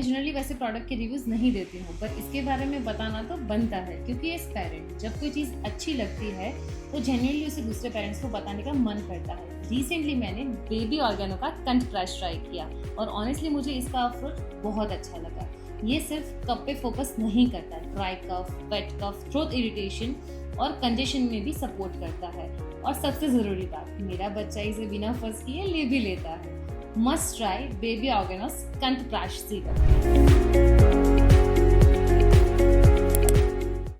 Generally वैसे product के reviews नहीं देती हूँ, पर इसके बारे में बताना तो बनता है, क्योंकि एज पेरेंट जब कोई चीज़ अच्छी लगती है तो जेन्युइनली उसे दूसरे पेरेंट्स को बताने का मन करता है। रिसेंटली मैंने बेबी ऑर्गेनो का कंट क्रश ट्राई किया और ऑनेस्टली मुझे इसका अप्रोच बहुत अच्छा लगा। ये सिर्फ कफ पे फोकस नहीं करता, ड्राई कफ, वेट कफ, थ्रोट इरिटेशन और कंजेशन में भी सपोर्ट करता है। और सबसे ज़रूरी बात, मेरा बच्चा इसे बिना फर्ज किए ले भी लेता है। मस्ट ट्राई बेबी ऑर्गेनोस कंट क्रश सीरम।